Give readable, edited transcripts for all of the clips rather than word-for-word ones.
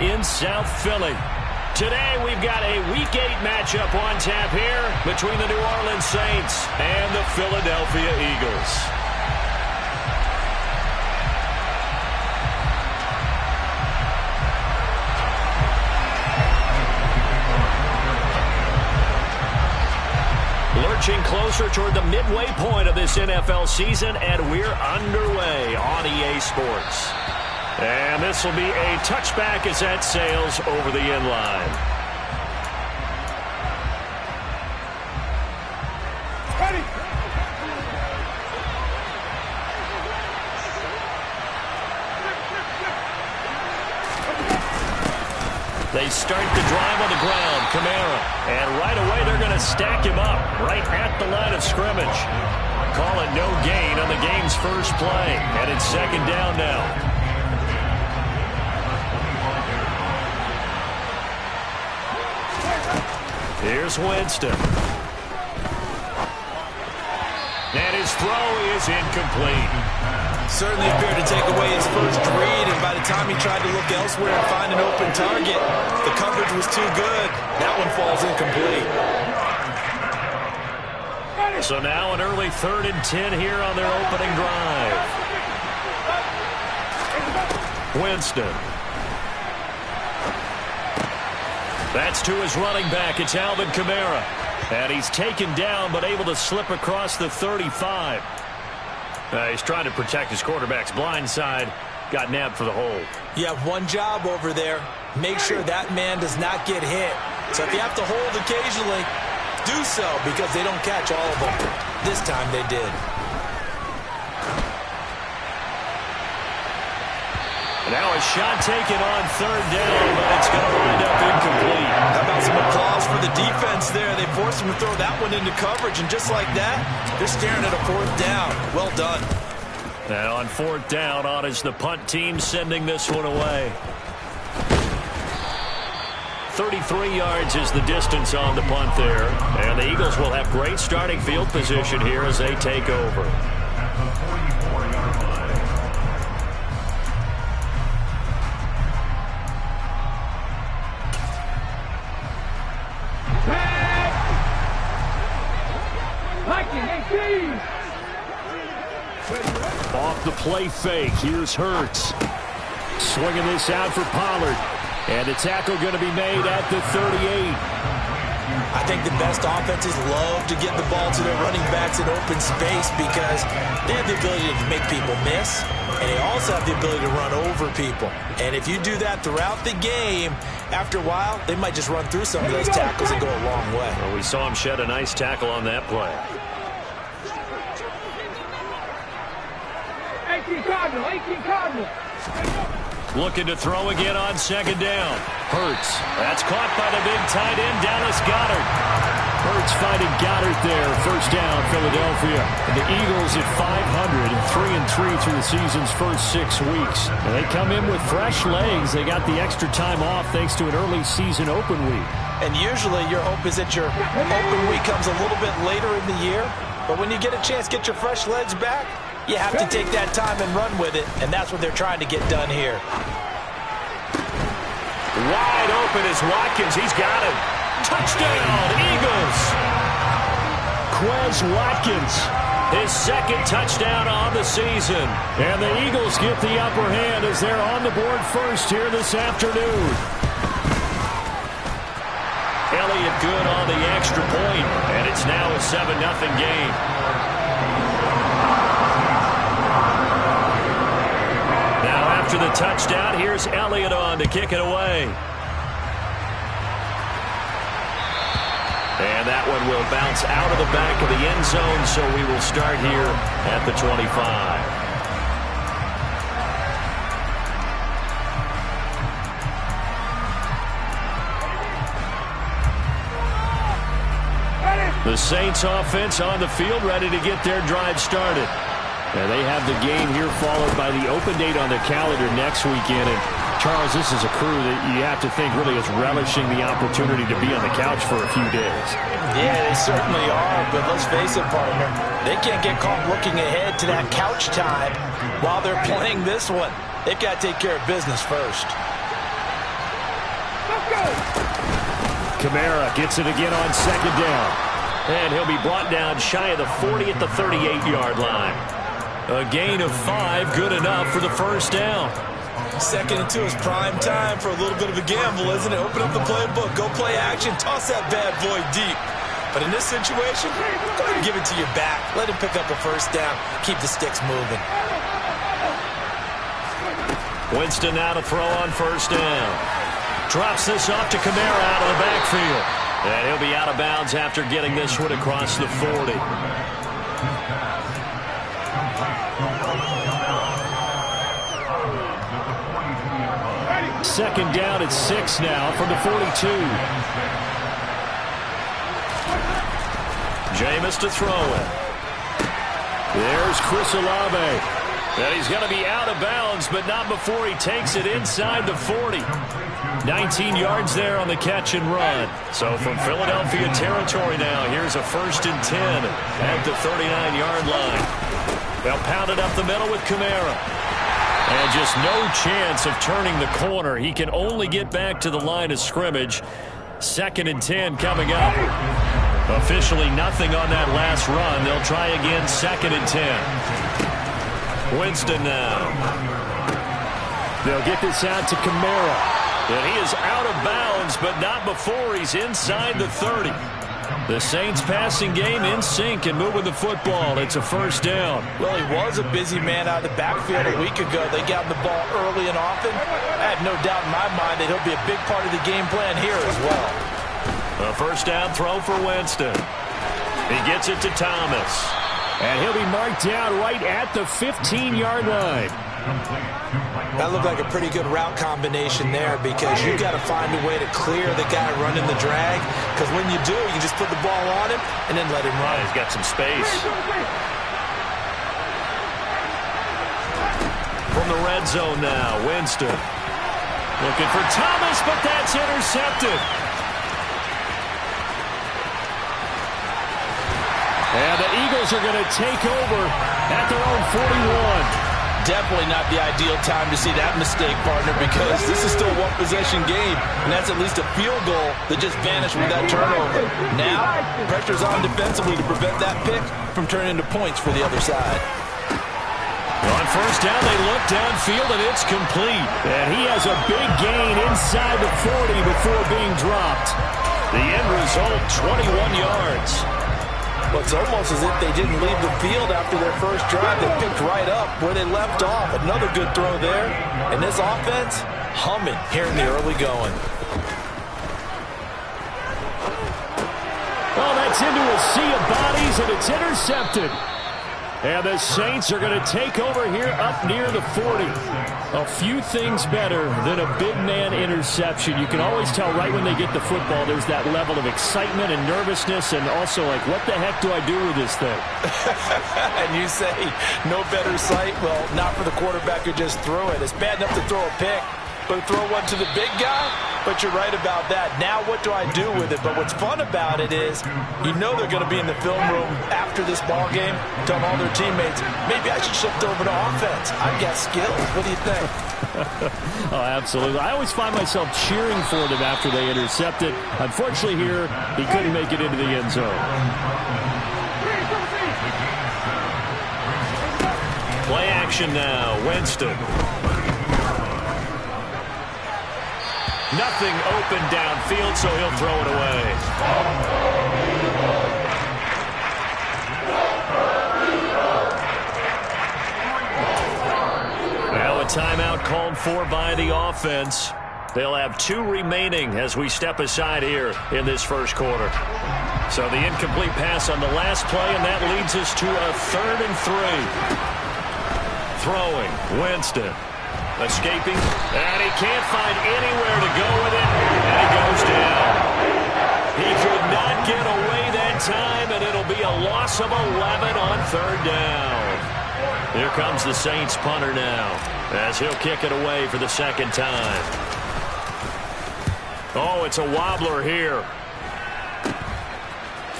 in South Philly. Today we've got a Week 8 matchup on tap here between the New Orleans Saints and the Philadelphia Eagles. Lurching closer toward the midway point of this NFL season, and we're underway on EA Sports. And this will be a touchback as that sails over the end line. Ready. They start the drive on the ground, Kamara. And right away they're going to stack him up right at the line of scrimmage. Call it no gain on the game's first play. And it's second down now. Here's Winston. And his throw is incomplete. Certainly appeared to take away his first read, and by the time he tried to look elsewhere and find an open target, the coverage was too good. That one falls incomplete. So now an early 3rd and 10 here on their opening drive. Winston. That's to his running back. It's Alvin Kamara. And he's taken down but able to slip across the 35. He's trying to protect his quarterback's blind side. Got nabbed for the hold. You have one job over there. Make sure that man does not get hit. So if you have to hold occasionally, do so because they don't catch all of them. This time they did. Now a shot taken on 3rd down, but it's going to wind up incomplete. How about some applause for the defense there? They forced him to throw that one into coverage, and just like that, they're staring at a 4th down. Well done. Now on 4th down, on is the punt team sending this one away. 33 yards is the distance on the punt there. And the Eagles will have great starting field position here as they take over. Off the play fake, here's Hurts. Swinging this out for Pollard. And the tackle going to be made at the 38. I think the best offenses love to get the ball to their running backs in open space because they have the ability to make people miss, and they also have the ability to run over people. And if you do that throughout the game, after a while, they might just run through some of those tackles and go a long way. Well, we saw him shed a nice tackle on that play. 18 Cardinal. Looking to throw again on 2nd down. Hurts. That's caught by the big tight end, Dallas Goedert. Hurts fighting Goddard there. 1st down, Philadelphia. And the Eagles at 500 and 3-3 through the season's first 6 weeks. And they come in with fresh legs. They got the extra time off thanks to an early season open week. And usually your hope is that your open week comes a little bit later in the year. But when you get a chance to get your fresh legs back, you have to take that time and run with it, and that's what they're trying to get done here. Wide open is Watkins. He's got him. Touchdown, Eagles. Quez Watkins, his 2nd touchdown on the season. And the Eagles get the upper hand as they're on the board first here this afternoon. Elliott good on the extra point, and it's now a 7-0 game. After the touchdown, here's Elliott on to kick it away. And that one will bounce out of the back of the end zone, so we will start here at the 25. The Saints offense on the field, ready to get their drive started. And they have the game here followed by the open date on their calendar next weekend. And Charles, this is a crew that you have to think really is relishing the opportunity to be on the couch for a few days. Yeah, they certainly are. But let's face it, partner, they can't get caught looking ahead to that couch time while they're playing this one. They've got to take care of business first. Kamara gets it again on second down. And he'll be brought down shy of the 40 at the 38-yard line. A gain of 5, good enough for the first down. 2nd and 2 is prime time for a little bit of a gamble, isn't it? Open up the playbook, go play action, toss that bad boy deep. But in this situation, go ahead and give it to your back. Let him pick up a first down. Keep the sticks moving. Winston now to throw on first down. Drops this off to Kamara out of the backfield. And he'll be out of bounds after getting this one across the 40. Second down at 6 now from the 42. Jameis to throw it. There's Chris Olave. And he's going to be out of bounds, but not before he takes it inside the 40. 19 yards there on the catch and run. So from Philadelphia territory now, here's a 1st and 10 at the 39-yard line. They'll pound it up the middle with Kamara. And just no chance of turning the corner. He can only get back to the line of scrimmage. 2nd and 10 coming up. Officially nothing on that last run. They'll try again 2nd and 10. Winston now. They'll get this out to Kamara. And he is out of bounds, but not before he's inside the 30. The Saints passing game in sync and moving the football. It's a first down. Well, he was a busy man out of the backfield a week ago. They got him the ball early and often. I have no doubt in my mind that he'll be a big part of the game plan here as well. A first down throw for Winston. He gets it to Thomas. And he'll be marked down right at the 15-yard line. That looked like a pretty good route combination there because you've got to find a way to clear the guy running the drag. Because when you do, you can just put the ball on him and then let him run. He's got some space. From the red zone now, Winston. Looking for Thomas, but that's intercepted. And the Eagles are going to take over at their own 41. Definitely not the ideal time to see that mistake, partner, because this is still a one-possession game, and that's at least a field goal that just vanished with that turnover. Now, pressure's on defensively to prevent that pick from turning into points for the other side. On first down, they look downfield, and it's complete. And he has a big gain inside the 40 before being dropped. The end result, 21 yards. Well, it's almost as if they didn't leave the field after their first drive. They picked right up where they left off. Another good throw there. And this offense, humming here in the early going. Oh, that's into a sea of bodies, and it's intercepted. And the Saints are going to take over here up near the 40. A few things better than a big man interception. You can always tell right when they get the football, there's that level of excitement and nervousness, and also like, what the heck do I do with this thing? And you say, no better sight? Well, not for the quarterback who just threw it. It's bad enough to throw a pick, but throw one to the big guy? But you're right about that. Now what do I do with it? But what's fun about it is you know they're going to be in the film room after this ball game, telling all their teammates, maybe I should shift over to offense. I've got skills. What do you think? Oh, absolutely. I always find myself cheering for them after they intercept it. Unfortunately here, he couldn't make it into the end zone. Play action now. Winston. Nothing open downfield, so he'll throw it away. Now a timeout called for by the offense. They'll have 2 remaining as we step aside here in this first quarter. So the incomplete pass on the last play, and that leads us to a 3rd and 3. Throwing, Winston. Escaping, and he can't find anywhere to go with it, and he goes down. He could not get away that time, and it'll be a loss of 11 on 3rd down. Here comes the Saints punter now, as he'll kick it away for the 2nd time. Oh, it's a wobbler here.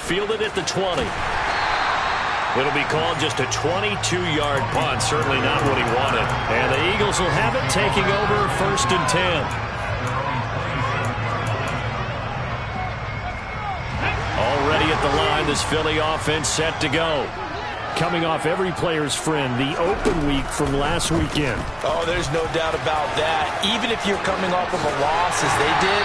Fielded at the 20. It'll be called just a 22-yard punt. Certainly not what he wanted. And the Eagles will have it, taking over 1st and 10. this Philly offense set to go. Coming off every player's friend, the open week from last weekend. Oh, there's no doubt about that. Even if you're coming off of a loss as they did,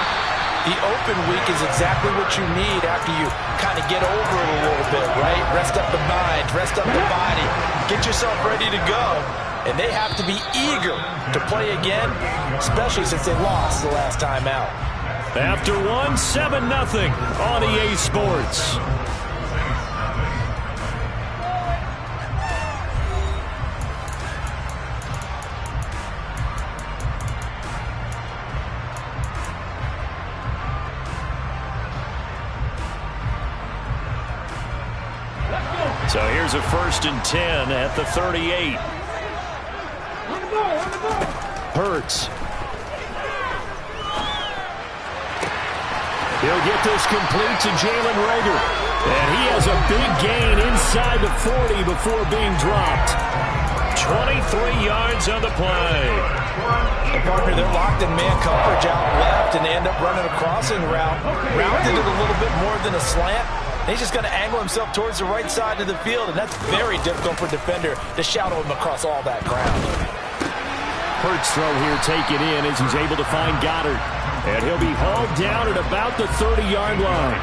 the open week is exactly what you need after you kind of get over it a little bit, right? Rest up the mind, rest up the body, get yourself ready to go. And they have to be eager to play again, especially since they lost the last time out. After one, 7-0 on EA Sports. So here's a 1st and 10 at the 38. Hurts. He'll get this complete to Jalen Reagor. And he has a big gain inside the 40 before being dropped. 23 yards on the play. And partner, they're locked in man coverage out left, and they end up running a crossing route. Rounded it a little bit more than a slant. He's just going to angle himself towards the right side of the field, and that's very difficult for a defender to shadow him across all that ground. Hurts throw here taken in as he's able to find Goddard. And he'll be hauled down at about the 30-yard line.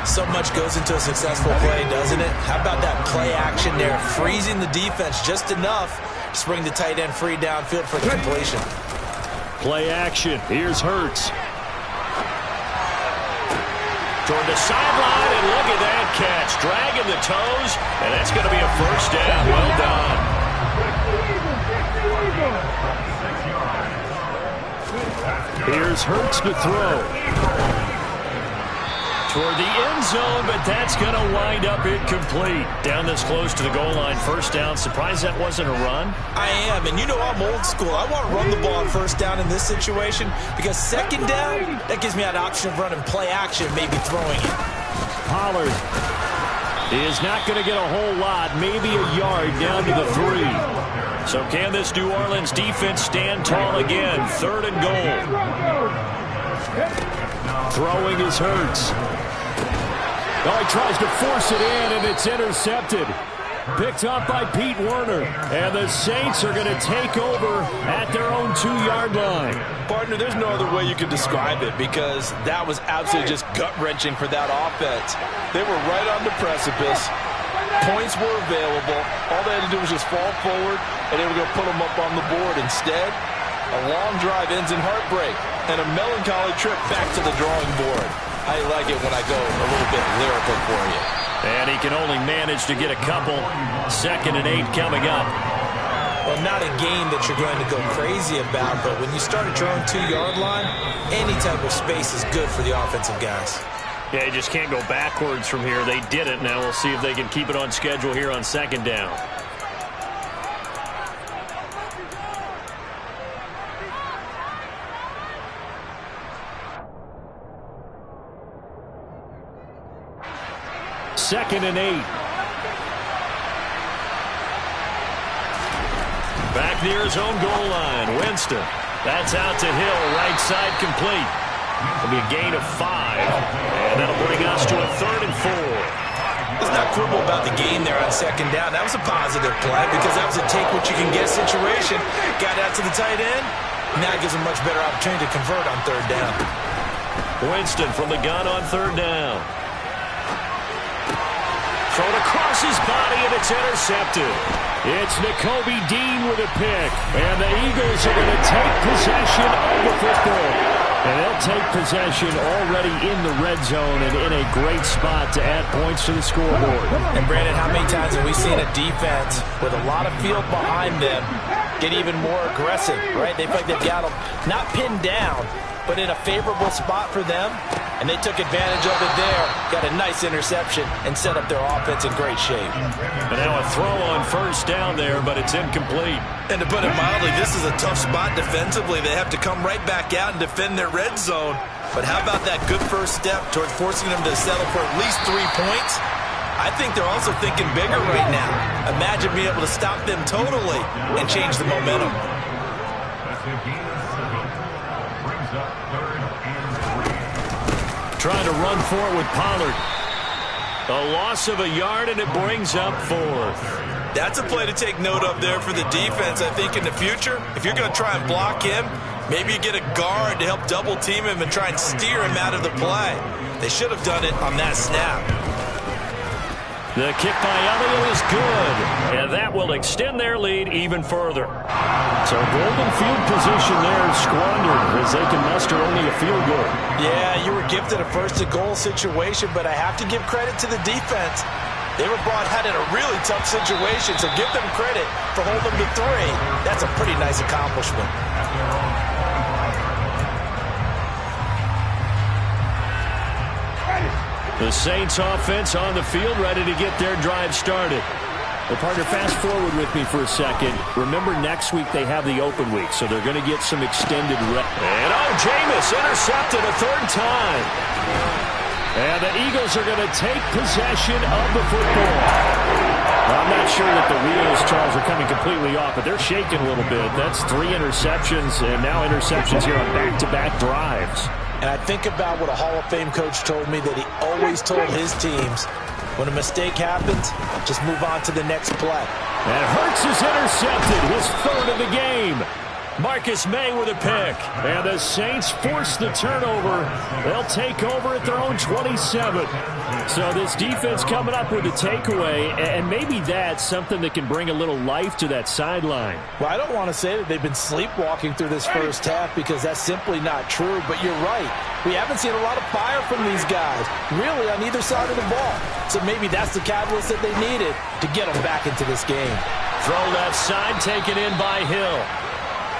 So much goes into a successful play, doesn't it? How about that play action there, freezing the defense just enough to bring the tight end free downfield for the completion. Play action. Here's Hurts. Toward the sideline, and look at that catch. Dragging the toes, and that's going to be a 1st down. Well done. Here's Hurts to throw. Toward the end zone, but that's going to wind up incomplete. Down this close to the goal line, 1st down. Surprised that wasn't a run? I am, and you know I'm old school. I want to run the ball on 1st down in this situation because 2nd down, that gives me an option of running play action, maybe throwing it. Pollard is not going to get a whole lot, maybe a yard down to the 3. So can this New Orleans defense stand tall again? 3rd and goal. Throwing is Hurts. Oh, he tries to force it in, and it's intercepted. Picked up by Pete Werner. And the Saints are going to take over at their own 2-yard line. Partner, there's no other way you could describe it because that was absolutely just gut-wrenching for that offense. They were right on the precipice. Points were available. All they had to do was just fall forward, and they were going to put them up on the board. Instead, a long drive ends in heartbreak and a melancholy trip back to the drawing board. I like it when I go a little bit lyrical for you. And he can only manage to get a couple. 2nd and 8 coming up. Well, not a game that you're going to go crazy about, but when you start at your own 2-yard line, any type of space is good for the offensive guys. Yeah, you just can't go backwards from here. They did it. Now we'll see if they can keep it on schedule here on 2nd down. Second and 8. Back near his own goal line. Winston. That's out to Hill. Right side complete. It'll be a gain of 5. And that'll bring us to a 3rd and 4. Let's not quibble about the gain there on 2nd down. That was a positive play because that was a take-what-you-can-get situation. Got out to the tight end. Now it gives him a much better opportunity to convert on 3rd down. Winston from the gun on 3rd down. Thrown across his body, and it's intercepted. It's Nakobe Dean with a pick. And the Eagles are going to take possession of the football. And they'll take possession already in the red zone and in a great spot to add points to the scoreboard. And, Brandon, how many times have we seen a defense with a lot of field behind them get even more aggressive, right? They feel like they've got them not pinned down, but in a favorable spot for them. And they took advantage of it there, got a nice interception, and set up their offense in great shape. And now a throw on 1st down there, but it's incomplete. And to put it mildly, this is a tough spot defensively. They have to come right back out and defend their red zone. But how about that good first step towards forcing them to settle for at least 3 points? I think they're also thinking bigger right now. Imagine being able to stop them totally and change the momentum. Trying to run for it with Pollard. A loss of a yard, and it brings up 4th. That's a play to take note of there for the defense. I think in the future, if you're going to try and block him, maybe you get a guard to help double team him and try and steer him out of the play. They should have done it on that snap. The kick by Elliott is good, and that will extend their lead even further. So golden field position there squandered as they can muster only a field goal. Yeah, you were gifted a first-and-goal situation, but I have to give credit to the defense. They were brought out in a really tough situation, so give them credit for holding them to 3. That's a pretty nice accomplishment. The Saints offense on the field, ready to get their drive started. Well, partner, fast forward with me for a second. Remember, next week they have the open week, so they're going to get some extended rest. And, Jameis intercepted a 3rd time. And the Eagles are going to take possession of the football. Well, I'm not sure that the wheels, Charles, are coming completely off, but they're shaking a little bit. That's 3 interceptions, and now interceptions here on back-to-back drives. And I think about what a Hall of Fame coach told me, that he always told his teams, when a mistake happens, just move on to the next play. And Hurts is intercepted, his 3rd of the game. Marcus May with a pick. And the Saints force the turnover. They'll take over at their own 27. So this defense coming up with a takeaway, and maybe that's something that can bring a little life to that sideline. Well, I don't want to say that they've been sleepwalking through this first half, because that's simply not true, but you're right. We haven't seen a lot of fire from these guys, really, on either side of the ball. So maybe that's the catalyst that they needed to get them back into this game. Throw left side, taken in by Hill.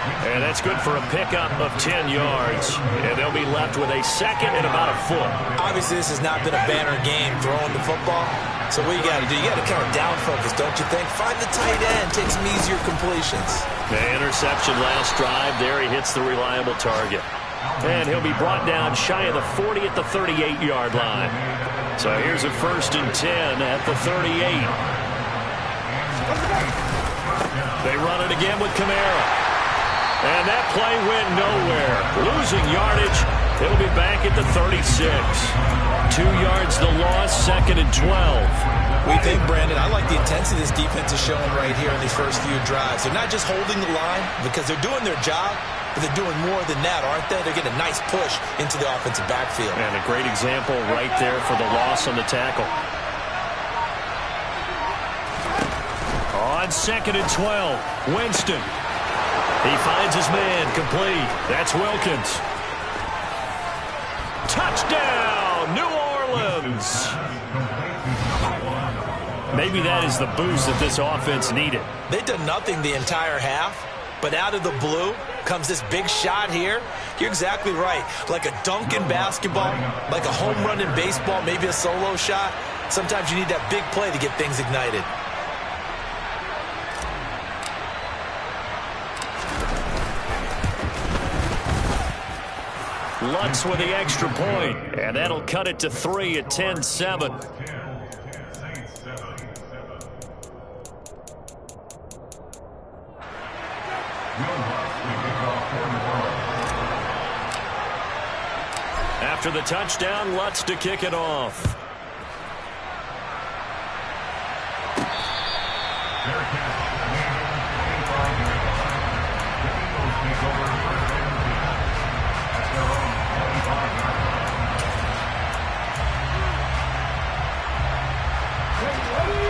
And that's good for a pickup of 10 yards. And they'll be left with a 2nd and about a foot. Obviously, this has not been a banner game throwing the football. So what you got to do, you got to kind of down focus, don't you think? Find the tight end, take some easier completions. The interception last drive. There he hits the reliable target. And he'll be brought down shy of the 40 at the 38-yard line. So here's a 1st and 10 at the 38. They run it again with Kamara. And that play went nowhere. Losing yardage. It'll be back at the 36. 2 yards the loss, 2nd and 12. We think, Brandon, I like the intensity this defense is showing right here in these first few drives. They're not just holding the line because they're doing their job, but they're doing more than that, aren't they? They're getting a nice push into the offensive backfield. And a great example right there for the loss on the tackle. On 2nd and 12, Winston. He finds his man, complete. That's Wilkins. Touchdown, New Orleans. Maybe that is the boost that this offense needed. They've done nothing the entire half, but out of the blue comes this big shot here. You're exactly right. Like a dunk in basketball, like a home run in baseball, maybe a solo shot. Sometimes you need that big play to get things ignited. Lutz with the extra point, and that'll cut it to 3 at 10-7. After the touchdown, Lutz to kick it off.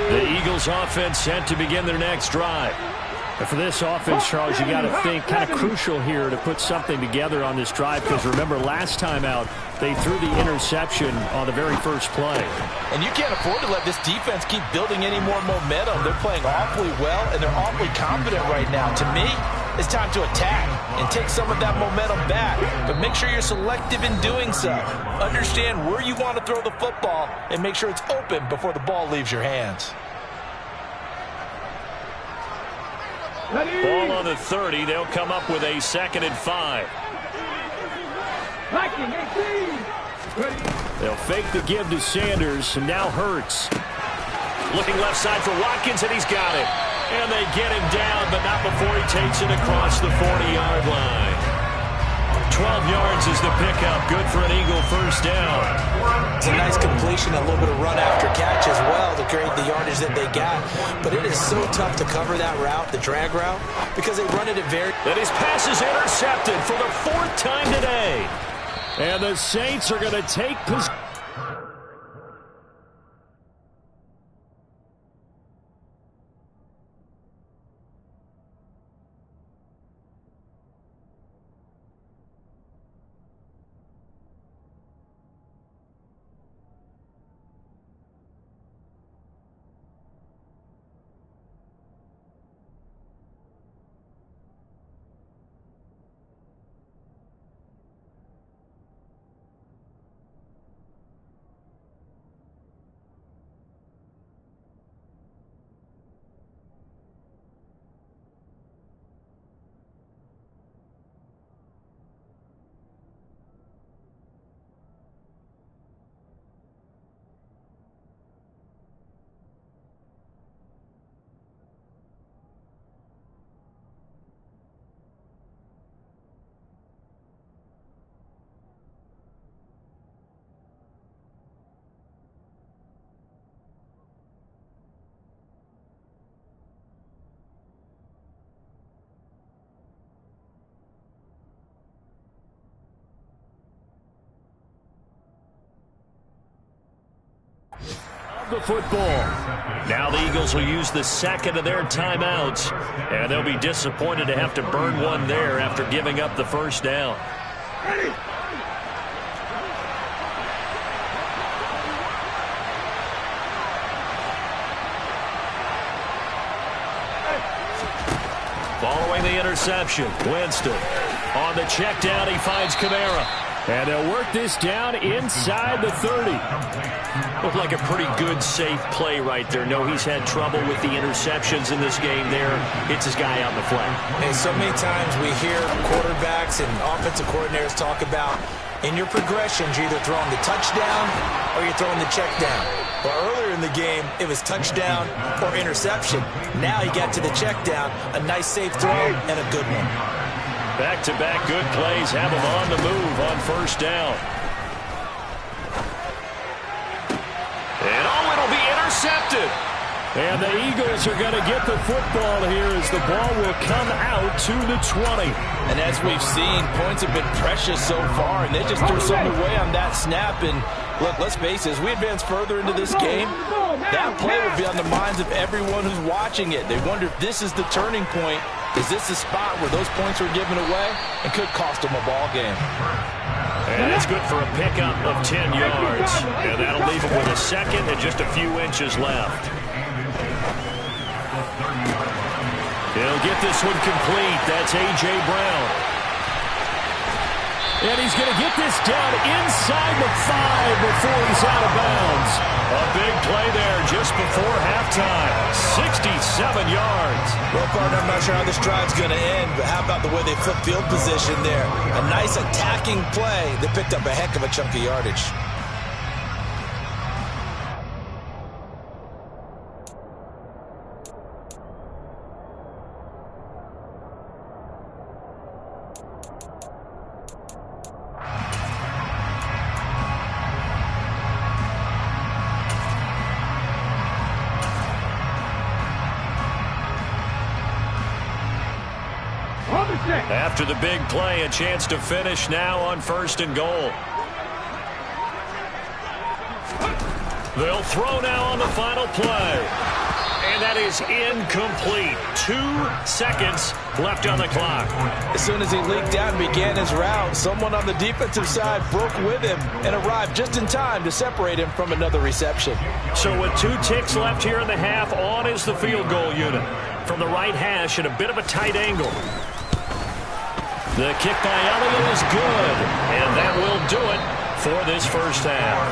The Eagles offense set to begin their next drive. And for this offense, Charles, you got to think kind of crucial here to put something together on this drive, because remember last time out they threw the interception on the very first play. And you can't afford to let this defense keep building any more momentum. They're playing awfully well, and they're awfully confident right now. To me, it's time to attack and take some of that momentum back. But make sure you're selective in doing so. Understand where you want to throw the football and make sure it's open before the ball leaves your hands. Ball on the 30. They'll come up with a 2nd and 5. They'll fake the give to Sanders, and now Hurts. Looking left side for Watkins, and he's got it. And they get him down, but not before he takes it across the 40-yard line. 12 yards is the pickup. Good for an Eagle first down. It's a nice completion, a little bit of run after catch as well to create the yardage that they got. But it is so tough to cover that route, the drag route, because they run it at very... And his pass is intercepted for the 4th time today. And the Saints are going to take possession. The football. Now the Eagles will use the second of their timeouts, and they'll be disappointed to have to burn one there after giving up the first down. Ready. Following the interception, Winston. On the check down, he finds Kamara. And they'll work this down inside the 30. Looked like a pretty good, safe play right there. No, he's had trouble with the interceptions in this game there. Hits his guy out in the flat. And so many times we hear quarterbacks and offensive coordinators talk about in your progressions, you're either throwing the touchdown or you're throwing the check down. Well, earlier in the game, it was touchdown or interception. Now he got to the check down, a nice safe throw and a good one. Back-to-back good plays have him on the move on first down. And it'll be intercepted. And the Eagles are going to get the football here as the ball will come out to the 20. And as we've seen, points have been precious so far, and they just threw something away on that snap. And look, let's face it, as we advance further into this game, that play will be on the minds of everyone who's watching it. They wonder if this is the turning point. Is this the spot where those points are given away and could cost them a ball game? And it's good for a pickup of 10 yards. And that'll leave him with a second and just a few inches left. He'll get this one complete. That's A.J. Brown. And he's going to get this down inside the 5 before he's out of bounds. A big play there just before halftime. 67 yards. Well, partner, I'm not sure how this drive's going to end, but how about the way they flip field position there? A nice attacking play that picked up a heck of a chunk of yardage. After the big play, a chance to finish now on 1st and goal. They'll throw now on the final play. And that is incomplete. 2 seconds left on the clock. As soon as he leaked out and began his route, someone on the defensive side broke with him and arrived just in time to separate him from another reception. So with 2 ticks left here in the half, on is the field goal unit. From the right hash at a bit of a tight angle. The kick by Elliott is good, and that will do it for this first half.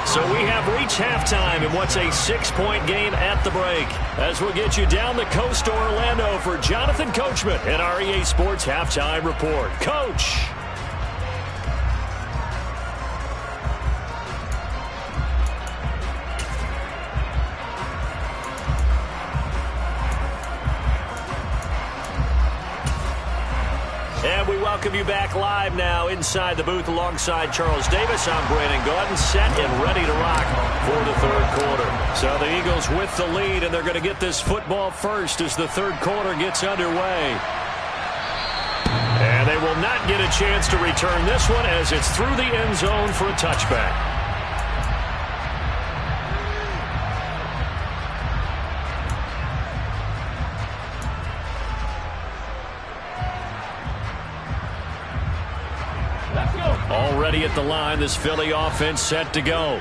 So we have reached halftime in what's a 6-point game at the break. As we'll get you down the coast to Orlando for Jonathan Coachman and our EA Sports Halftime Report. Coach! And And we welcome you back live now inside the booth alongside Charles Davis. I'm Brandon Gaudin, set and ready to rock for the third quarter. So the Eagles with the lead, and they're going to get this football first as the third quarter gets underway. And they will not get a chance to return this one as it's through the end zone for a touchback. Already at the line, this Philly offense set to go.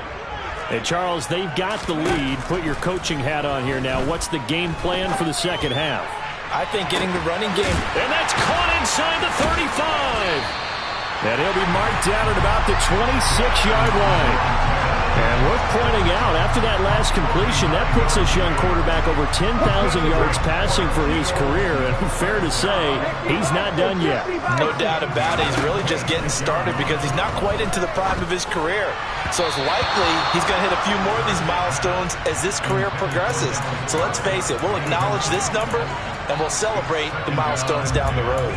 Hey, Charles, they've got the lead. Put your coaching hat on here now. What's the game plan for the second half? I think getting the running game. And that's caught inside the 35. And he'll be marked down at about the 26-yard line. And worth pointing out, after that last completion, that puts this young quarterback over 10,000 yards passing for his career. And fair to say, he's not done yet. No doubt about it. He's really just getting started because he's not quite into the prime of his career. So it's likely he's going to hit a few more of these milestones as this career progresses. So let's face it, we'll acknowledge this number and we'll celebrate the milestones down the road.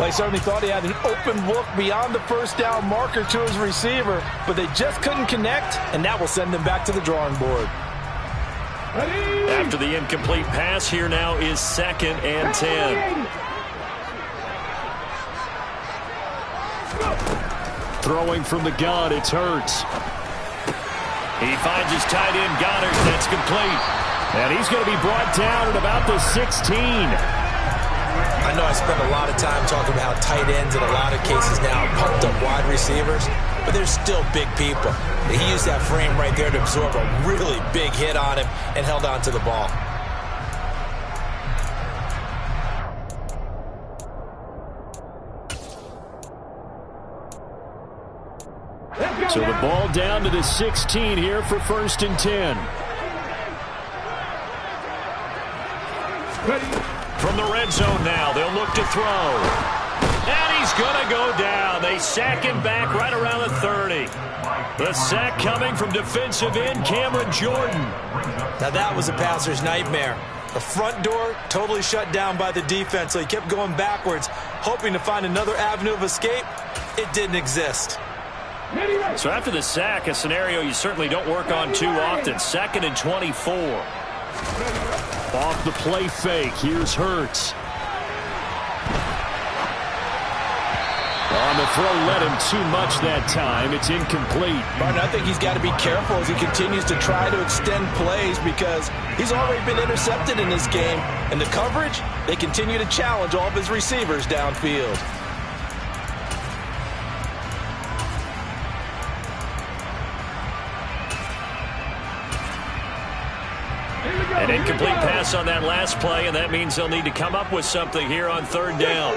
Well, he certainly thought he had an open look beyond the first down marker to his receiver, but they just couldn't connect, and that will send them back to the drawing board. After the incomplete pass, here now is 2nd and 10. Throwing from the gun, it's Hurts. He finds his tight end, Goddard. That's complete. And he's going to be brought down at about the 16. I know I spend a lot of time talking about tight ends in a lot of cases now, pumped up wide receivers, but they're still big people. He used that frame right there to absorb a really big hit on him and held on to the ball. So the ball down to the 16 here for 1st and 10. From the red zone now, they'll look to throw. And he's going to go down. They sack him back right around the 30. The sack coming from defensive end Cameron Jordan. Now that was a passer's nightmare. The front door totally shut down by the defense, so he kept going backwards, hoping to find another avenue of escape. It didn't exist. So after the sack, a scenario you certainly don't work on too often. 2nd and 24. Off the play fake, here's Hurts. On the throw, led him too much that time. It's incomplete. Martin, I think he's got to be careful as he continues to try to extend plays because he's already been intercepted in this game. And the coverage, they continue to challenge all of his receivers downfield. An incomplete pass on that last play, and that means they'll need to come up with something here on 3rd down.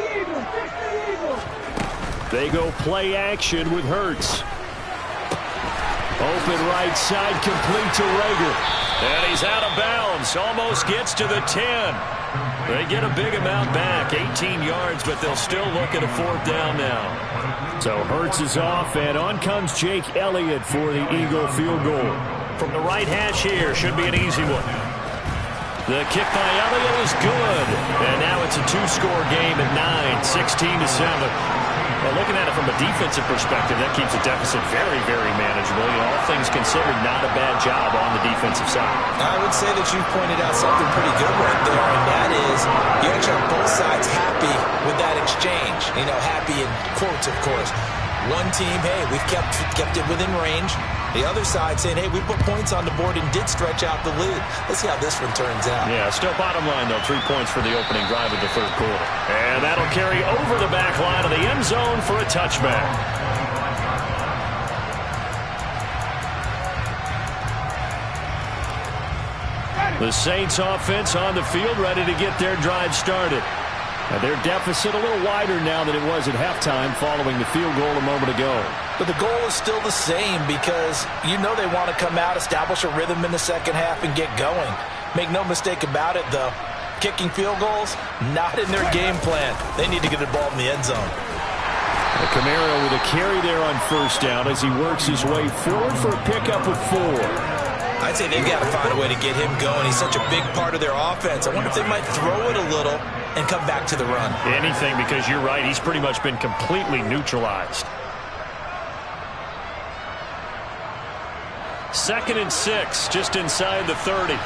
They go play action with Hurts. Open right side, complete to Rager. And he's out of bounds, almost gets to the 10. They get a big amount back, 18 yards, but they'll still look at a 4th down now. So Hurts is off, and on comes Jake Elliott for the Eagle field goal. From the right hash here, should be an easy one. The kick by Elliott is good. And now it's a 2-score game at 9, 16-7. Well, looking at it from a defensive perspective, that keeps the deficit very, very manageable. You know, all things considered, not a bad job on the defensive side. I would say that you pointed out something pretty good right there, and that is you actually have both sides happy with that exchange. You know, happy in quotes, of course. One team, hey, we've kept it within range. The other side saying, hey, we put points on the board and did stretch out the lead. Let's see how this one turns out. Yeah, still bottom line, though. 3 points for the opening drive of the third quarter. And that'll carry over the back line of the end zone for a touchback. The Saints offense on the field, ready to get their drive started. Now their deficit a little wider now than it was at halftime following the field goal a moment ago. But the goal is still the same because you know they want to come out, establish a rhythm in the second half, and get going. Make no mistake about it, though. Kicking field goals, not in their game plan. They need to get the ball in the end zone. Camaro with a carry there on 1st down as he works his way forward for a pickup of 4. I'd say they've got to find a way to get him going. He's such a big part of their offense. I wonder if they might throw it a little and come back to the run. Anything, because you're right. He's pretty much been completely neutralized. 2nd and 6, just inside the 30.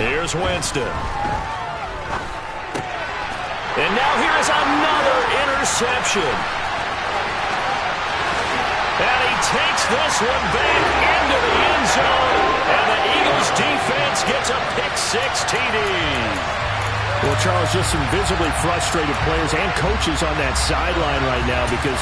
Here's Winston. And now here is another interception. And he takes this one back into the end zone. And the Eagles defense gets a pick-6 TD. Well, Charles, just some visibly frustrated players and coaches on that sideline right now because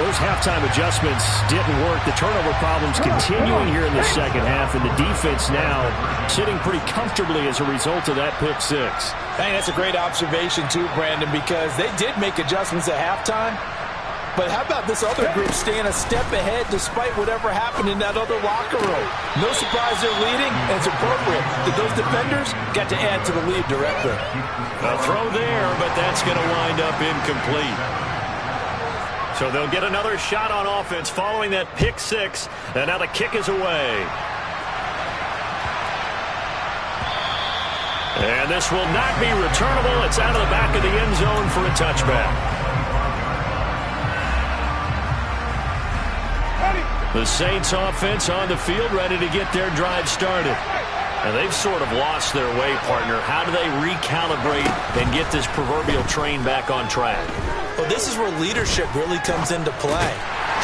those halftime adjustments didn't work. The turnover problems continuing here in the second half, and the defense now sitting pretty comfortably as a result of that pick-6. I think that's a great observation too, Brandon, because they did make adjustments at halftime. But how about this other group staying a step ahead despite whatever happened in that other locker room? No surprise they're leading, and it's appropriate that those defenders got to add to the lead directly. A throw there, but that's going to wind up incomplete. So they'll get another shot on offense following that pick-6, and now the kick is away. And this will not be returnable. It's out of the back of the end zone for a touchback. The Saints offense on the field ready to get their drive started. And they've sort of lost their way, partner. How do they recalibrate and get this proverbial train back on track? Well, this is where leadership really comes into play.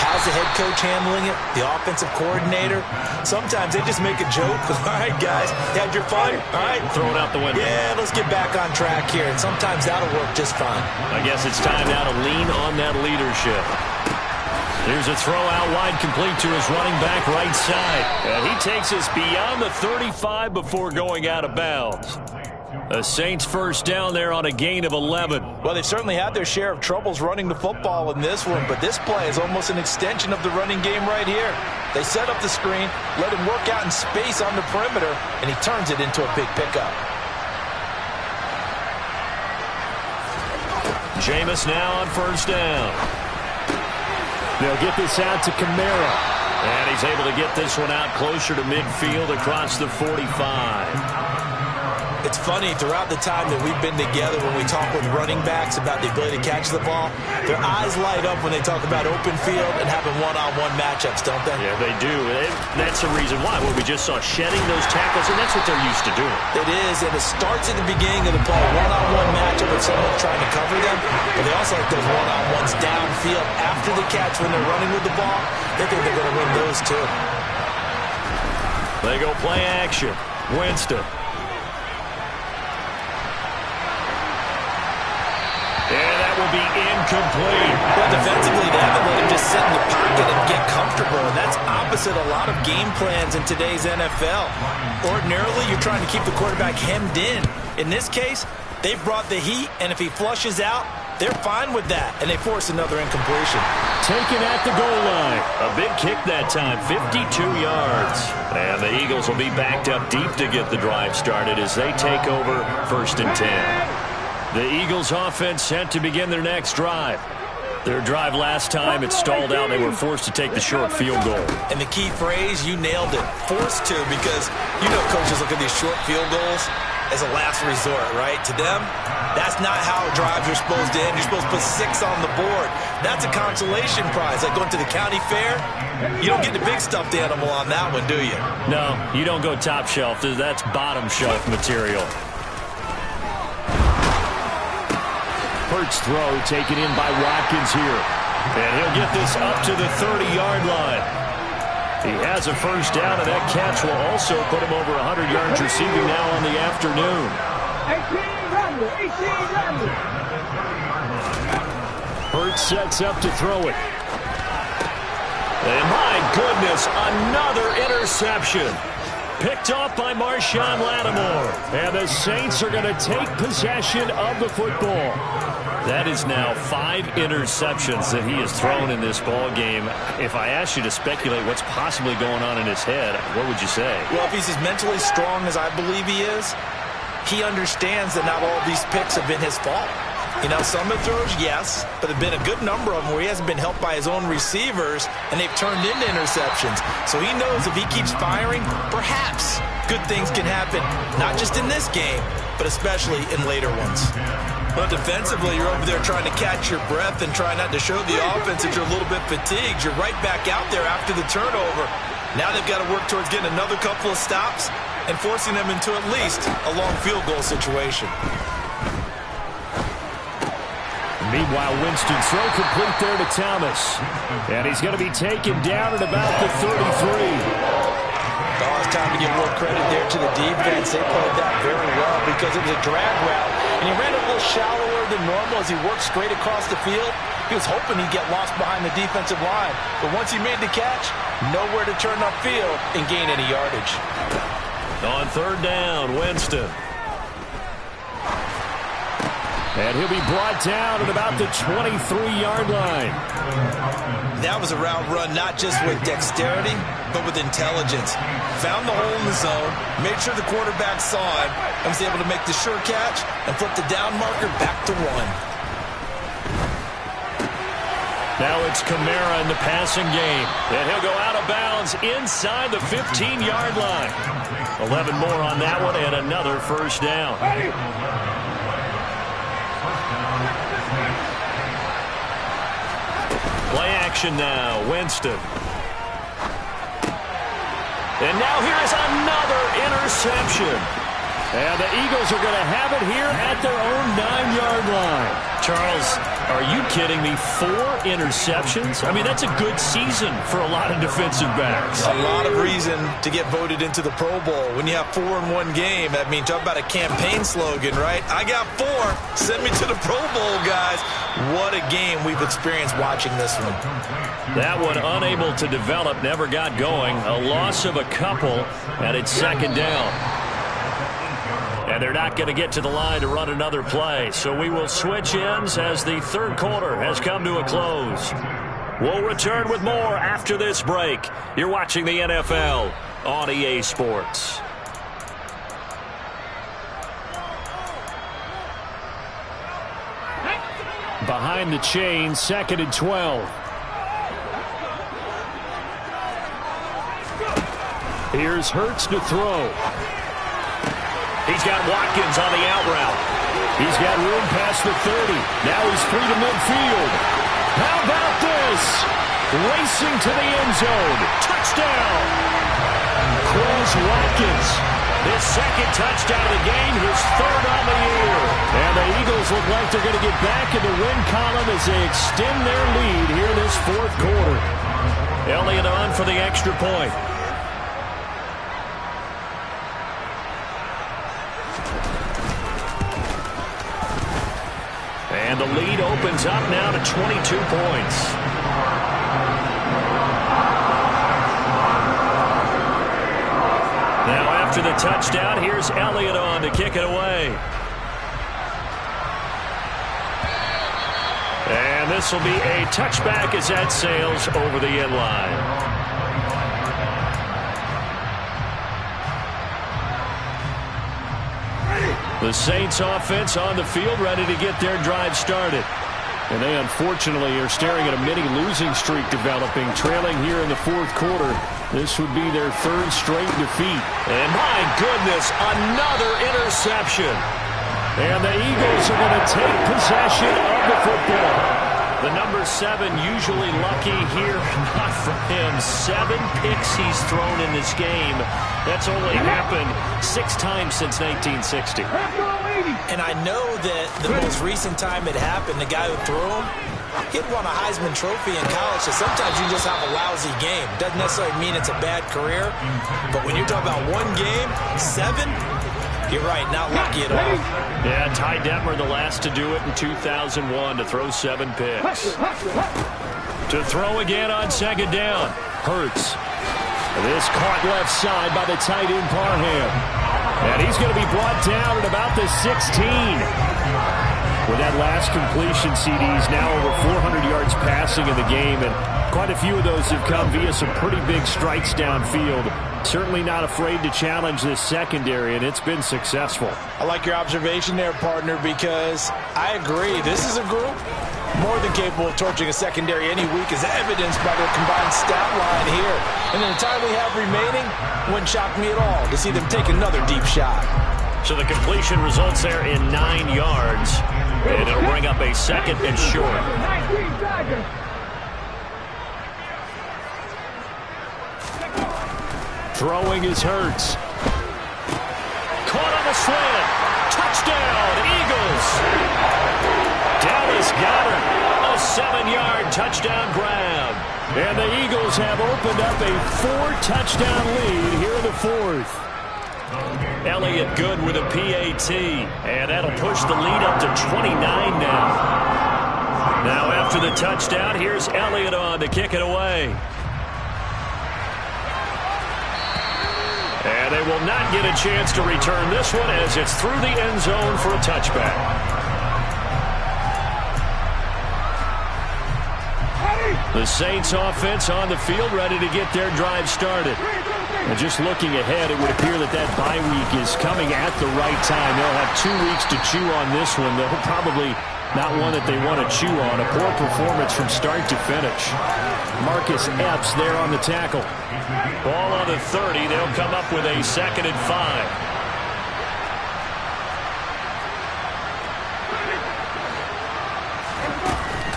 How's the head coach handling it? The offensive coordinator? Sometimes they just make a joke. All right, guys, you had your fun? All right. Throw it out the window. Yeah, let's get back on track here. And sometimes that'll work just fine. I guess it's time now to lean on that leadership. Here's a throw out wide, complete to his running back right side. And he takes us beyond the 35 before going out of bounds. The Saints first down there on a gain of 11. Well, they've certainly had their share of troubles running the football in this one, but this play is almost an extension of the running game right here. They set up the screen, let him work out in space on the perimeter, and he turns it into a big pickup. Jameis now on first down. They'll get this out to Kamara. And he's able to get this one out closer to midfield across the 45. It's funny, throughout the time that we've been together when we talk with running backs about the ability to catch the ball, their eyes light up when they talk about open field and having one-on-one matchups, don't they? Yeah, they do. That's the reason why. Well, we just saw shedding those tackles, and that's what they're used to doing. It is, and it starts at the beginning of the play. One-on-one matchup with someone trying to cover them, but they also like those one-on-ones downfield after the catch when they're running with the ball. They think they're going to win those, too. They go play action. Winston. And that will be incomplete. Well, defensively, they haven't let him just sit in the pocket and get comfortable, and that's opposite a lot of game plans in today's NFL. Ordinarily, you're trying to keep the quarterback hemmed in. In this case, they've brought the heat, and if he flushes out, they're fine with that, and they force another incompletion. Taken at the goal line. A big kick that time, 52 yards. And the Eagles will be backed up deep to get the drive started as they take over 1st and 10. The Eagles offense set to begin their next drive. Their drive last time, it stalled out. They were forced to take the short field goal. And the key phrase, you nailed it, forced to, because you know coaches look at these short field goals as a last resort, right? To them, that's not how drives are supposed to end. You're supposed to put 6 on the board. That's a consolation prize. Like going to the county fair, you don't get the big stuffed animal on that one, do you? No, you don't go top shelf. That's bottom shelf material. Hurts throw taken in by Watkins here. And he'll get this up to the 30-yard line. He has a first down, and that catch will also put him over 100 yards receiving now on the afternoon. 18 Hurts sets up to throw it. And my goodness, another interception. Picked off by Marshawn Lattimore. And the Saints are going to take possession of the football. That is now 5 interceptions that he has thrown in this ball game. If I asked you to speculate what's possibly going on in his head, what would you say? Well, if he's as mentally strong as I believe he is, he understands that not all these picks have been his fault. You know, some of the throws, yes, but there have been a good number of them where he hasn't been helped by his own receivers, and they've turned into interceptions. So he knows if he keeps firing, perhaps good things can happen, not just in this game, but especially in later ones. But defensively, you're over there trying to catch your breath and try not to show the offense that you're a little bit fatigued. You're right back out there after the turnover. Now they've got to work towards getting another couple of stops and forcing them into at least a long field goal situation. Meanwhile, Winston throw complete there to Thomas. And he's going to be taken down at about the 33. Oh, it's time to give more credit there to the defense. They played that very well because it was a drag route. And he ran a little shallower than normal as he worked straight across the field. He was hoping he'd get lost behind the defensive line. But once he made the catch, nowhere to turn upfield and gain any yardage. On third down, Winston. And he'll be brought down at about the 23-yard line. That was a route run not just with dexterity, but with intelligence. Found the hole in the zone, made sure the quarterback saw it, and was able to make the sure catch and flip the down marker back to 1. Now it's Kamara in the passing game. And he'll go out of bounds inside the 15-yard line. 11 more on that one and another first down. Play action now, Winston. And now here is another interception. And the Eagles are going to have it here at their own 9-yard line. Charles, are you kidding me? 4 interceptions? I mean, that's a good season for a lot of defensive backs. A lot of reason to get voted into the Pro Bowl. When you have 4 in one game, I mean, talk about a campaign slogan, right? I got 4. Send me to the Pro Bowl, guys. What a game we've experienced watching this one. That one unable to develop, never got going. A loss of a couple, and it's second down. And they're not going to get to the line to run another play. So we will switch ends as the third quarter has come to a close. We'll return with more after this break. You're watching the NFL on EA Sports. Behind the chain, 2nd and 12. Here's Hurts to throw. He's got Watkins on the out route. He's got room past the 30. Now he's free to midfield. How about this? Racing to the end zone. Touchdown. Chris Watkins. His second touchdown of the game, his 3rd on the year. And the Eagles look like they're going to get back in the win column as they extend their lead here this 4th quarter. Elliott on for the extra point. And the lead opens up now to 22 points. Now after the touchdown, here's Elliott on to kick it away. And this will be a touchback as that sails over the end line. The Saints offense on the field ready to get their drive started. And they unfortunately are staring at a mini losing streak developing, trailing here in the 4th quarter. This would be their 3rd straight defeat. And my goodness, another interception. And the Eagles are going to take possession of the football. The number 7 usually lucky here, not for him. 7 picks he's thrown in this game. That's only happened 6 times since 1960. And I know that the most recent time it happened, the guy who threw him, he'd won a Heisman Trophy in college, so sometimes you just have a lousy game. Doesn't necessarily mean it's a bad career, but when you're talking about one game, 7, you're right, not lucky at all. Yeah, Ty Detmer, the last to do it in 2001, to throw 7 picks. To throw again on 2nd down, Hurts. This caught left side by the tight end Parham. And he's going to be brought down at about the 16. With that last completion, CD's now over 400 yards passing in the game, and quite a few of those have come via some pretty big strikes downfield. Certainly not afraid to challenge this secondary, and it's been successful. I like your observation there, partner, because I agree. This is a group more than capable of torching a secondary any week, as evidenced by their combined stat line here. And in the time we have remaining, wouldn't shock me at all to see them take another deep shot. So the completion results there in 9 yards, and it'll bring up a second and short. Throwing is Hurts. Caught on the slant. Touchdown, Eagles. Dallas Goedert, a 7-yard touchdown grab. And the Eagles have opened up a 4-touchdown lead here in the fourth. Elliott good with a PAT, and that'll push the lead up to 29 now. Now after the touchdown, here's Elliott on to kick it away. And they will not get a chance to return this one as it's through the end zone for a touchback. The Saints offense on the field ready to get their drive started. And just looking ahead, it would appear that that bye week is coming at the right time. They'll have 2 weeks to chew on this one. They'll probably not one that they want to chew on. A poor performance from start to finish. Marcus Epps there on the tackle. Ball on the 30. They'll come up with a 2nd and 5.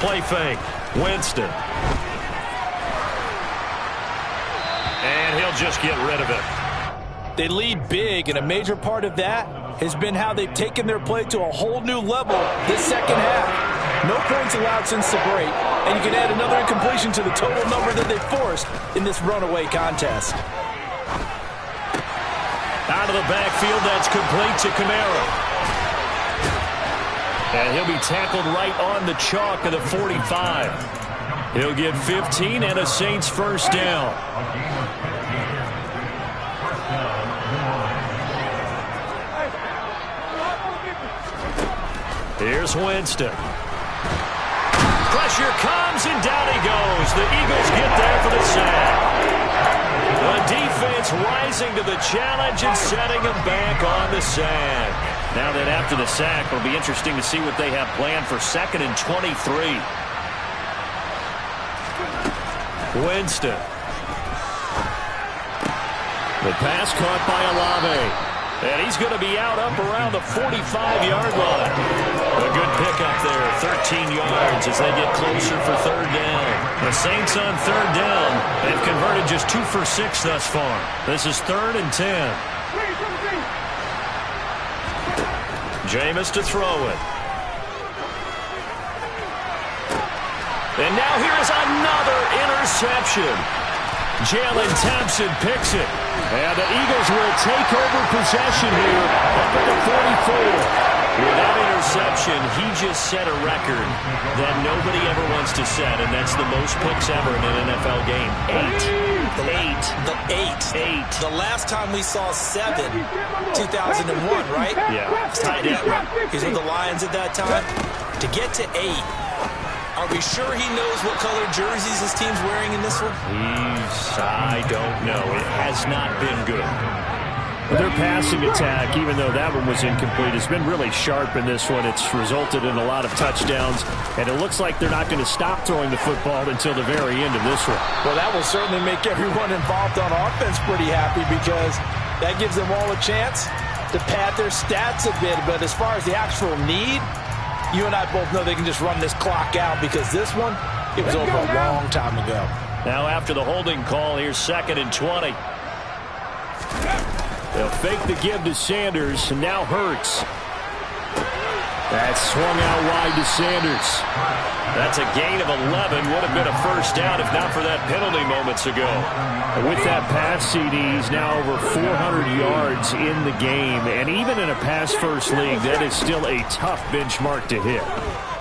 Play fake. Winston. And he'll just get rid of it. They lead big, and a major part of that has been how they've taken their play to a whole new level this second half. No points allowed since the break, and you can add another incompletion to the total number that they forced in this runaway contest. Out of the backfield, that's complete to Kamara. And he'll be tackled right on the chalk of the 45. He'll get 15 and a Saints first down. Here's Winston. Pressure comes, and down he goes. The Eagles get there for the sack. The defense rising to the challenge and setting him back on the sack. Now that after the sack, it'll be interesting to see what they have planned for 2nd and 23. Winston. The pass caught by Olave. And he's going to be out up around the 45-yard line. A good pickup there, 13 yards as they get closer for 3rd down. The Saints on 3rd down. They've converted just 2 for 6 thus far. This is 3rd and 10. Jameis to throw it. And now here is another interception. Jalen Thompson picks it. And the Eagles will take over possession here up at the 44. With that interception, he just set a record that nobody ever wants to set, and that's the most picks ever in an NFL game. 8. The last time we saw 7, 2001, right? Yeah, tied that one. He's with the Lions at that time. To get to 8, are we sure he knows what color jerseys his team's wearing in this one? I don't know. It has not been good. Their passing attack, even though that one was incomplete, has been really sharp in this one. It's resulted in a lot of touchdowns, and it looks like they're not going to stop throwing the football until the very end of this one. Well, that will certainly make everyone involved on offense pretty happy, because that gives them all a chance to pad their stats a bit. But as far as the actual need, you and I both know they can just run this clock out, because this one, it was over a long time ago. Now after the holding call, here's 2nd and 20. They'll fake the give to Sanders, and now Hurts. That's swung out wide to Sanders. That's a gain of 11. Would have been a first down if not for that penalty moments ago. And with that pass, CD, he's now over 400 yards in the game. And even in a pass-first league, that is still a tough benchmark to hit.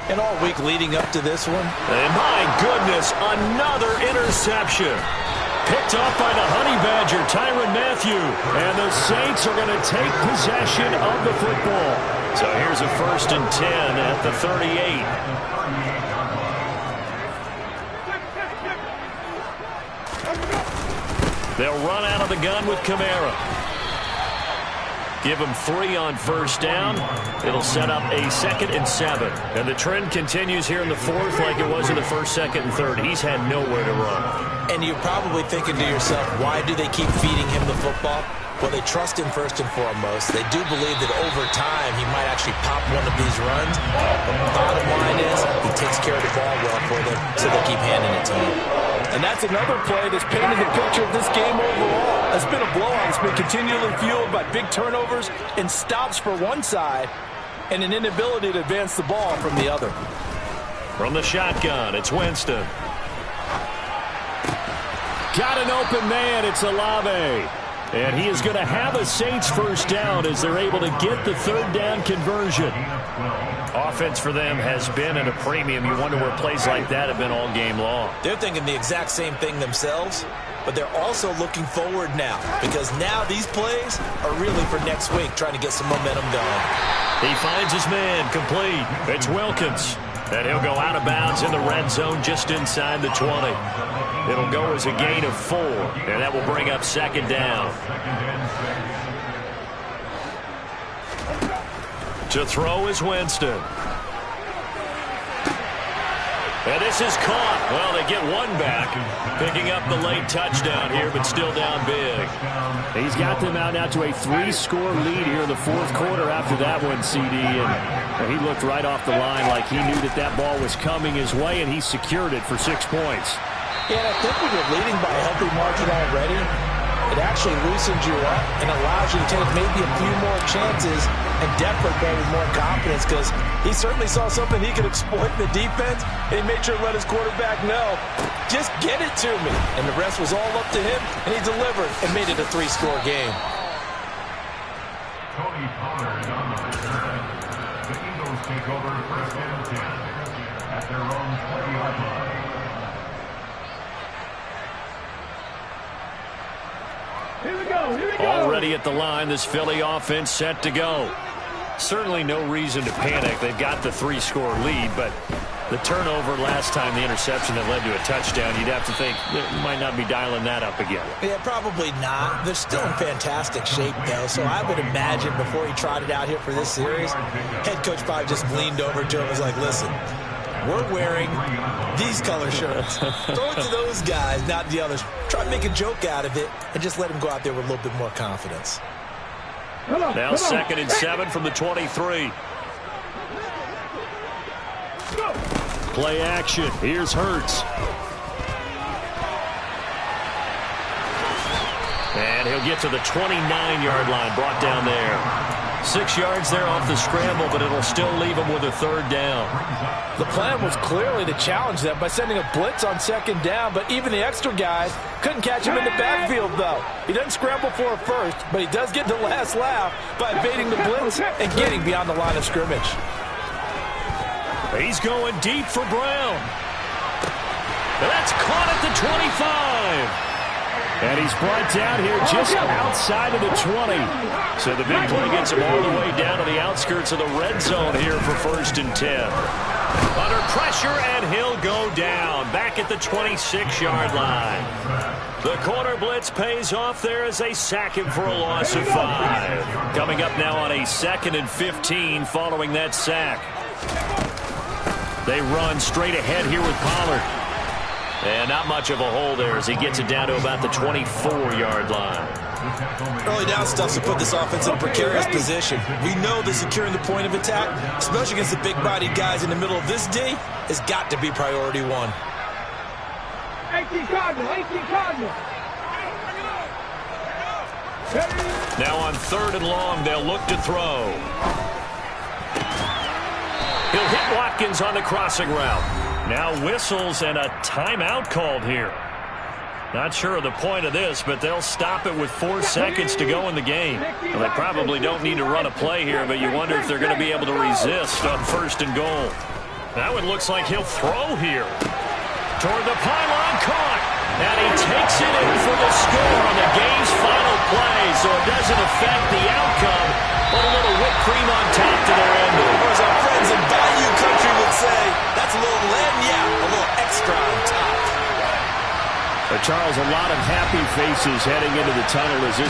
And all week leading up to this one. And my goodness, another interception. Picked off by the Honey Badger, Tyrann Mathieu. And the Saints are going to take possession of the football. So here's a 1st and 10 at the 38. They'll run out of the gun with Kamara. Give him 3 on 1st down. It'll set up a 2nd and 7. And the trend continues here in the 4th like it was in the 1st, 2nd, and 3rd. He's had nowhere to run. And you're probably thinking to yourself, why do they keep feeding him the football? Well, they trust him first and foremost. They do believe that over time he might actually pop one of these runs. But the bottom line is he takes care of the ball well for them, so they keep handing it to him. And that's another play that's painted the picture of this game overall. It's been a blowout. It's been continually fueled by big turnovers and stops for one side and an inability to advance the ball from the other. From the shotgun, it's Winston. Got an open man. It's Olave. And he is going to have a Saints 1st down as they're able to get the 3rd down conversion. Offense for them has been at a premium. You wonder where plays like that have been all game long. They're thinking the exact same thing themselves, but they're also looking forward now because now these plays are really for next week, trying to get some momentum going. He finds his man complete. It's Wilkins. And he'll go out of bounds in the red zone just inside the 20. It'll go as a gain of 4, and that will bring up 2nd down. To throw is Winston. And this is caught. Well, they get one back, picking up the late touchdown here, but still down big. He's got them out now to a 3-score lead here in the 4th quarter after that one, CD. And he looked right off the line like he knew that that ball was coming his way, and he secured it for 6 points. Yeah, and I think when you're leading by a healthy margin already, it actually loosens you up and allows you to take maybe a few more chances and definitely play with more confidence because he certainly saw something he could exploit in the defense, and he made sure to let his quarterback know, just get it to me. And the rest was all up to him, and he delivered and made it a 3-score game. Tony Pollard on the return. The Eagles take over 1st and 10 at their own 20-yard line. Here we go. Already at the line, this Philly offense set to go. Certainly no reason to panic. They've got the 3-score lead, but the turnover last time, the interception that led to a touchdown, you'd have to think they might not be dialing that up again. Yeah, probably not. They're still in fantastic shape, though, so I would imagine before he trotted out here for this series, head coach probably just leaned over to him and was like, listen, we're wearing these color shirts. Throw it to those guys, not the others. Try to make a joke out of it and just let them go out there with a little bit more confidence. Now 2nd and 7 from the 23. Play action. Here's Hurts. And he'll get to the 29-yard line, brought down there. 6 yards there off the scramble, but it'll still leave him with a 3rd down. The plan was clearly to challenge them by sending a blitz on 2nd down, but even the extra guys couldn't catch him in the backfield, though. He doesn't scramble for a first, but he does get the last laugh by evading the blitz and getting beyond the line of scrimmage. He's going deep for Brown. That's caught at the 25. And he's brought down here just outside of the 20. So the big play gets him all the way down to the outskirts of the red zone here for 1st and 10. Under pressure, and he'll go down back at the 26-yard line. The corner blitz pays off there as they sack him for a loss of 5. Coming up now on a 2nd and 15 following that sack. They run straight ahead here with Pollard. And not much of a hole there as he gets it down to about the 24-yard line. Early down stuff to put this offense in a precarious position. We know that securing the point of attack, especially against the big-bodied guys in the middle of this D, has got to be priority 1. 18 Cardinal. Now on 3rd and long, they'll look to throw. He'll hit Watkins on the crossing route. Now whistles and a timeout called here. Not sure of the point of this, but they'll stop it with 4 seconds to go in the game. Well, they probably don't need to run a play here, but you wonder if they're going to be able to resist on 1st and goal. That one looks like he'll throw here. Toward the pylon, caught. And he takes it in for the score on the game's final play, so it doesn't affect the outcome, but a little whipped cream on top to their ending. Or as our friends in Bayou Country would say, that's a little lagniappe, a little extra on top. Charles, a lot of happy faces heading into the tunnel as this